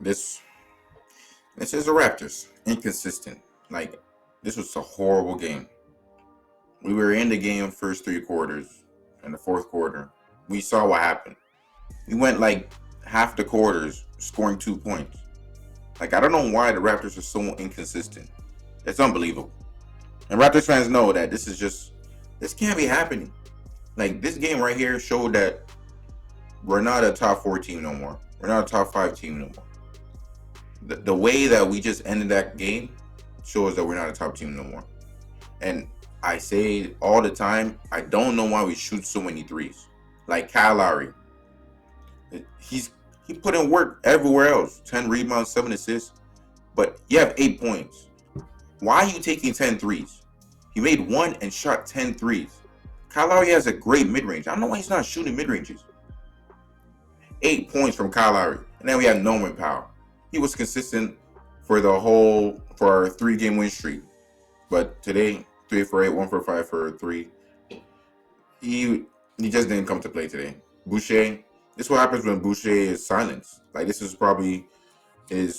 This this is the Raptors. Inconsistent. Like, this was a horrible game. We were in the game first three quarters. In the fourth quarter, we saw what happened. We went like half the quarters scoring 2 points. Like, I don't know why the Raptors are so inconsistent. It's unbelievable. And Raptors fans know that this can't be happening. Like, this game right here showed that we're not a top four team no more. We're not a top five team no more. The way that we just ended that game shows that we're not a top team no more. And I say all the time, I don't know why we shoot so many threes. Like Kyle Lowry, he put in work everywhere else. 10 rebounds, 7 assists, but you have 8 points. Why are you taking 10 threes? He made one and shot 10 threes. Kyle Lowry has a great mid-range. I don't know why he's not shooting mid-ranges. 8 points from Kyle Lowry. And then we have Norman Powell. He was consistent for our 3-game win streak. But today, 3 for 8, 1 for 5 for 3. He just didn't come to play today. Boucher, this is what happens when Boucher is silenced. Like, this is probably it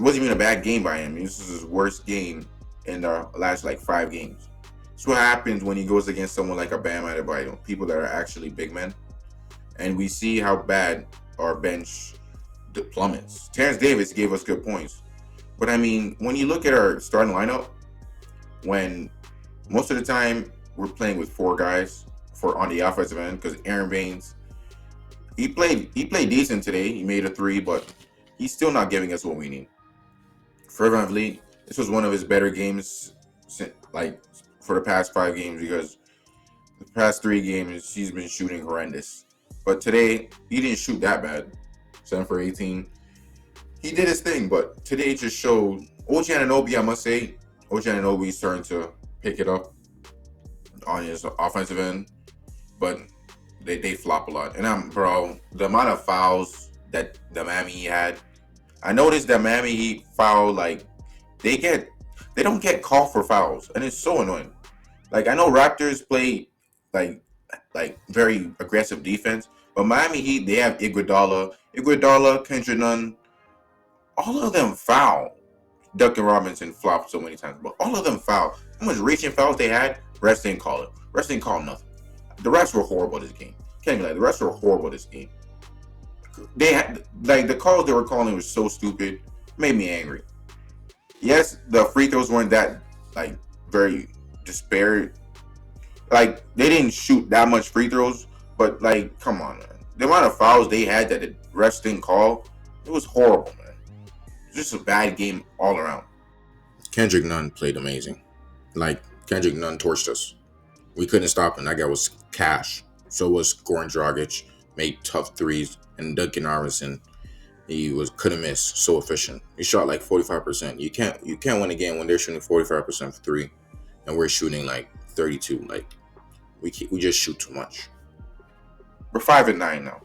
wasn't even a bad game by him. This is his worst game in the last 5 games. This is what happens when he goes against someone like a Bam Adebayo, people that are actually big men. And we see how bad our bench plummets. Terrence Davis gave us good points. But I mean, when you look at our starting lineup, when most of the time we're playing with 4 guys on the offensive end, because Aaron Baines, he played decent today. He made a 3, but he's still not giving us what we need. Fred VanVleet, this was one of his better games, for the past 5 games, because the past 3 games he's been shooting horrendous. But today he didn't shoot that bad. 7 for 18. He did his thing, but today just showed OG Anunoby, I must say, OG Anunoby's starting to pick it up on his offensive end, but they flop a lot. And the amount of fouls that the Miami Heat had, I noticed that Miami Heat foul, they don't get called for fouls, and it's so annoying. Like, I know Raptors play very aggressive defense, but Miami Heat, they have Iguodala, Kendrick Nunn, all of them foul. Duncan Robinson flopped so many times, but all of them foul. How much reaching fouls they had, refs didn't call it. Refs didn't call nothing. The refs were horrible this game. Can't be the refs were horrible this game. They had the calls they were calling was so stupid, made me angry. Yes, the free throws weren't that very disparate. They didn't shoot that much free throws, but come on, man. The amount of fouls they had that the refs didn't call, it was horrible, man. It was just a bad game all around. Kendrick Nunn played amazing. Kendrick Nunn torched us. We couldn't stop him. That guy was cash. So was Goran Dragic, made tough threes, and Duncan Robinson, couldn't miss. So efficient. He shot 45%. You can't win a game when they're shooting 45% for 3, and we're shooting 32. We just shoot too much. We're 5-9 now.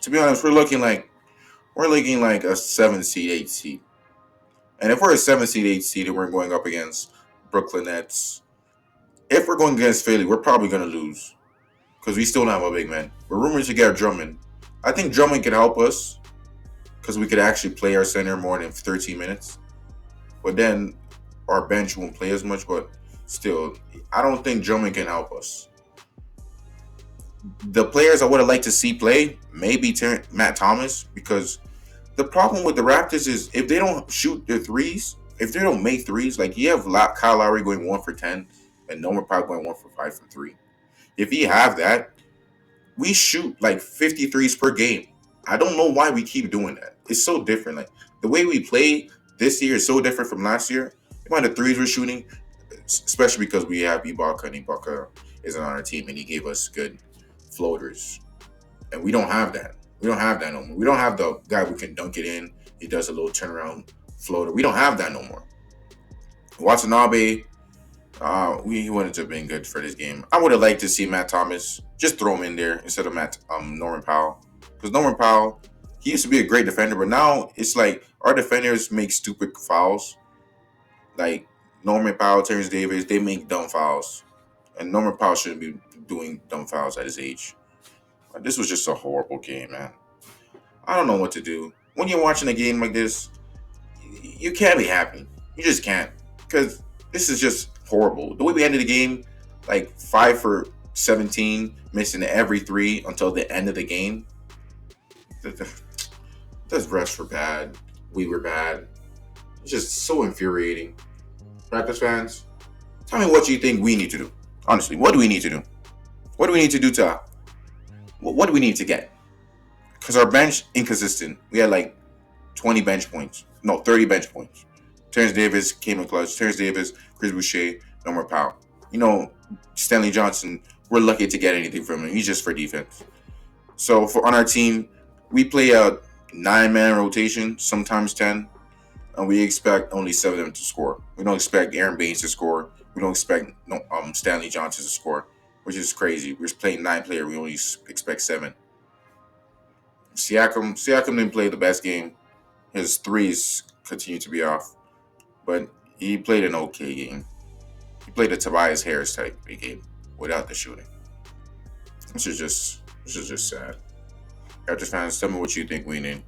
To be honest, we're looking like a 7 seed, 8 seed. And if we're a 7 seed, 8 seed, and we're going up against Brooklyn Nets, if we're going against Philly, we're probably going to lose because we still don't have a big man. We're rumored to get Drummond. I think Drummond could help us because we could actually play our center more than 13 minutes. But then our bench won't play as much. But still, I don't think Drummond can help us. The players I would have liked to see play, maybe Matt Thomas, because the problem with the Raptors is if they don't shoot their threes, if they don't make threes, you have Kyle Lowry going 1 for 10 and Norman Powell going 1 for 5 from 3. If you have that, we shoot 50 threes per game. I don't know why we keep doing that. It's so different. The way we play this year is so different from last year. The amount of threes we're shooting, especially because we have Ibaka, and Ibaka isn't on our team, and he gave us good floaters. And we don't have that. We don't have that no more. We don't have the guy who can dunk it in. He does a little turnaround floater. We don't have that no more. Watanabe, we wouldn't have been good for this game. I would have liked to see Matt Thomas just throw him in there instead of Norman Powell. Because Norman Powell, he used to be a great defender, but now it's our defenders make stupid fouls. Norman Powell, Terrence Davis, they make dumb fouls. And Norman Powell shouldn't be doing dumb fouls at his age. This was just a horrible game, man. I don't know what to do. when you're watching a game like this, you can't be happy. You just can't, because this is just horrible. The way we ended the game, like 5 for 17, missing every three until the end of the game. Those refs were bad. We were bad. It's just so infuriating. Raptors fans, tell me what you think we need to do. Honestly, what do we need to do? What do we need to do to? What do we need to get? Because our bench inconsistent. We had like 20 bench points. No, 30 bench points. Terrence Davis came in clutch. Terrence Davis, Chris Boucher, no more Powell. You know, Stanley Johnson, we're lucky to get anything from him. He's just for defense. So for on our team, we play a 9-man rotation, sometimes 10, and we expect only 7 of them to score. We don't expect Aaron Baines to score. We don't expect Stanley Johnson to score, which is crazy. We're playing 9 player. We only expect 7. Siakam didn't play the best game. His threes continue to be off, but he played an okay game. He played a Tobias Harris type game without the shooting. This is just sad. Raptors fans, tell me what you think we need.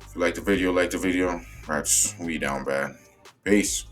If you like the video, like the video. Raps, we down bad. Peace.